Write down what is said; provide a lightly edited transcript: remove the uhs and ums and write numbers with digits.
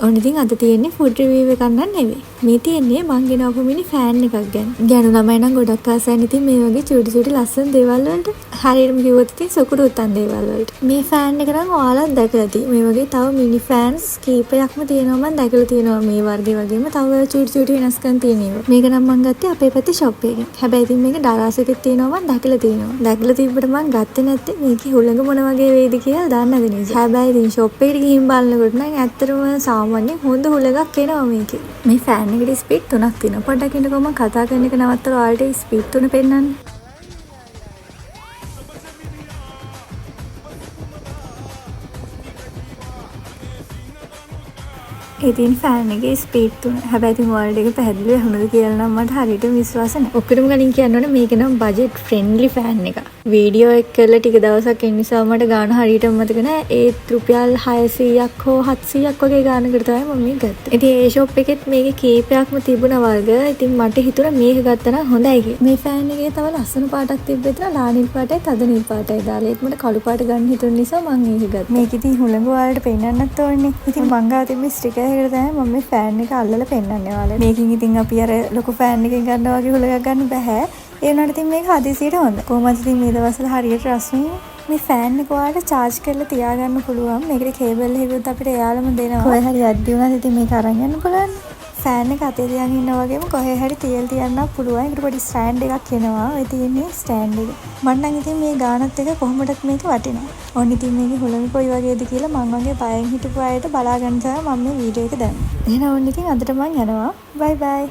ඔන්න ඉතින් අද තියෙන්නේ ෆුඩ් රිවිව් එකක් නන් නෙවෙයි. මේ තියෙන්නේ මං ගෙනාවු මිනි ෆෑන් එකක් ගැන. ගෑනු ළමයි නම් ගොඩක් ආසයින් ඉතින් මේ වගේ චූටි චූටි ලස්සන දේවල් වලට. හරියටම කිව්වොත් ඉතින් සොකුරු උතන් දේවල් වලට. මේ ෆෑන් එක නම් ඔයාලත් දැකලා තියෙයි. මේ වගේ තව මිනි ෆෑන්ස් කීපයක්ම තියෙනවා මං දැකලා තියෙනවා මේ වර්ගේ වගේම තව චූටි චූටි වෙනස්කම් තියෙන ඒවා. මේක නම් මං ගත්තේ අපේ පැත්තේ ෂොප් එකෙන්. හැබැයි ඉතින් මේක ඩලාස් එකේ තියෙනවා මං දැකලා තියෙනවා. දැකලා තිබ්බට මං ගත්තේ නැත්තේ මේකේ හුළඟ මොන වගේ වේද කියලා දන්නේ නැති නිසා. හැබැයි ඉතින් ෂොප් එකට ගිහින් බලනකොට නම් ඇත්තටම සාමාන්‍ය හොඳ හුළඟක් එනවා මේකේ. මේ ෆෑන් එකේ ස්පීඩ් 3ක් තියෙනවා. පොඩ්ඩක් ඉන්නකෝ මම කතා කරන එක නවත්තලා ඔයාලට ස්පීඩ් 3 පෙන්නන්න. ඉතින් ෆෑන් එකේ ස්පීඩ් 3. හැබැයි ඉතින් ඔයාලට ඒක පැහැදිලිව ඇහුණද කියලා නම් මට හරියට විශ්වාස නැහැ. ඔක්කොටම කලින් කියන්න ඕනේ මේක නම් බජට් ෆ්‍රෙන්ඩ්ලි ෆෑන් එකක්. වීඩියෝ එක කරලා ටික දවසක් ඉන්න නිසා මට ගාණ හරියටම මතක නැහැ. ඒත් රුපියල් 600ක් හෝ 700ක් වගේ ගාණකට තමයි මම මේක ගත්තේ. ඉතින් ඒ ෂොප් එකෙත් මේකේ කීපයක්ම තිබුණා වර්ග. ඉතින් මට හිතුණා මේක ගත්තා නම් හොඳයි කියලා. මේ ෆෑන් එකේ තව ලස්සන පාටක් තිබ්බ විතර ලානිල් පාටයි තද නිල් පාටයි දාලා. ඒත් මට කළු පාට ගන්න හිතුණ නිසා මම ඒක ගත්තා. මේක ඉතින් හුළඟ ඔයාලට පෙන්නන්නත් ඕනේ. ඉතින් මං ගාව තිබ්බ ස්ටිකර් එකට තමයි මම මේ ෆෑන් එක අල්ලලා පෙන්නන්නේ ඔයාලට. මේකෙන් ඉතින් අපි අර ලොකු ෆෑන් එකකින් ගන්නවා වගේ හුළඟක් ගන්න බෑ. ඒ වුණාට ඉතින් මේක හදිසියට හොඳ. කොහොමද ඉතින් මේ දවස්වල හරියට රස්නේ මේ ෆෑන් එක ඔයාලට charge කරලා තියාගන්න පුළුවන්. මේකට කේබල් එකකුත් අපිට එයාලම දෙනවා. කොහේ හරි යද්දි උනත් ඉතින් මේක අරන් යන්න පුළුවන්. ෆෑන් එක අතේ තියාගෙන ඉන්නා වගේම කොහේ හරි තියලා තියන්නත් පුළුවන්. ඒකට පොඩි ස්ටෑන්ඩ් එකක් එනවා. ඔය තියෙන්නේ ස්ටෑන්ඩ් එක. මම නම් ඉතින් මේ ගානත් එක කොහොමදත් මේක වටිනවා. ඕන්න ඉතින් මේකේ හුළඟ කොයි වගේද කියලා මං වගේ බයෙන් හිටපු අයට බලා ගන්න තමයි මම මේ වීඩියෝ එක දැම්මේ. එහෙනම් ඕන්න ඉතින් අදට මං යනවා. බයි බයි.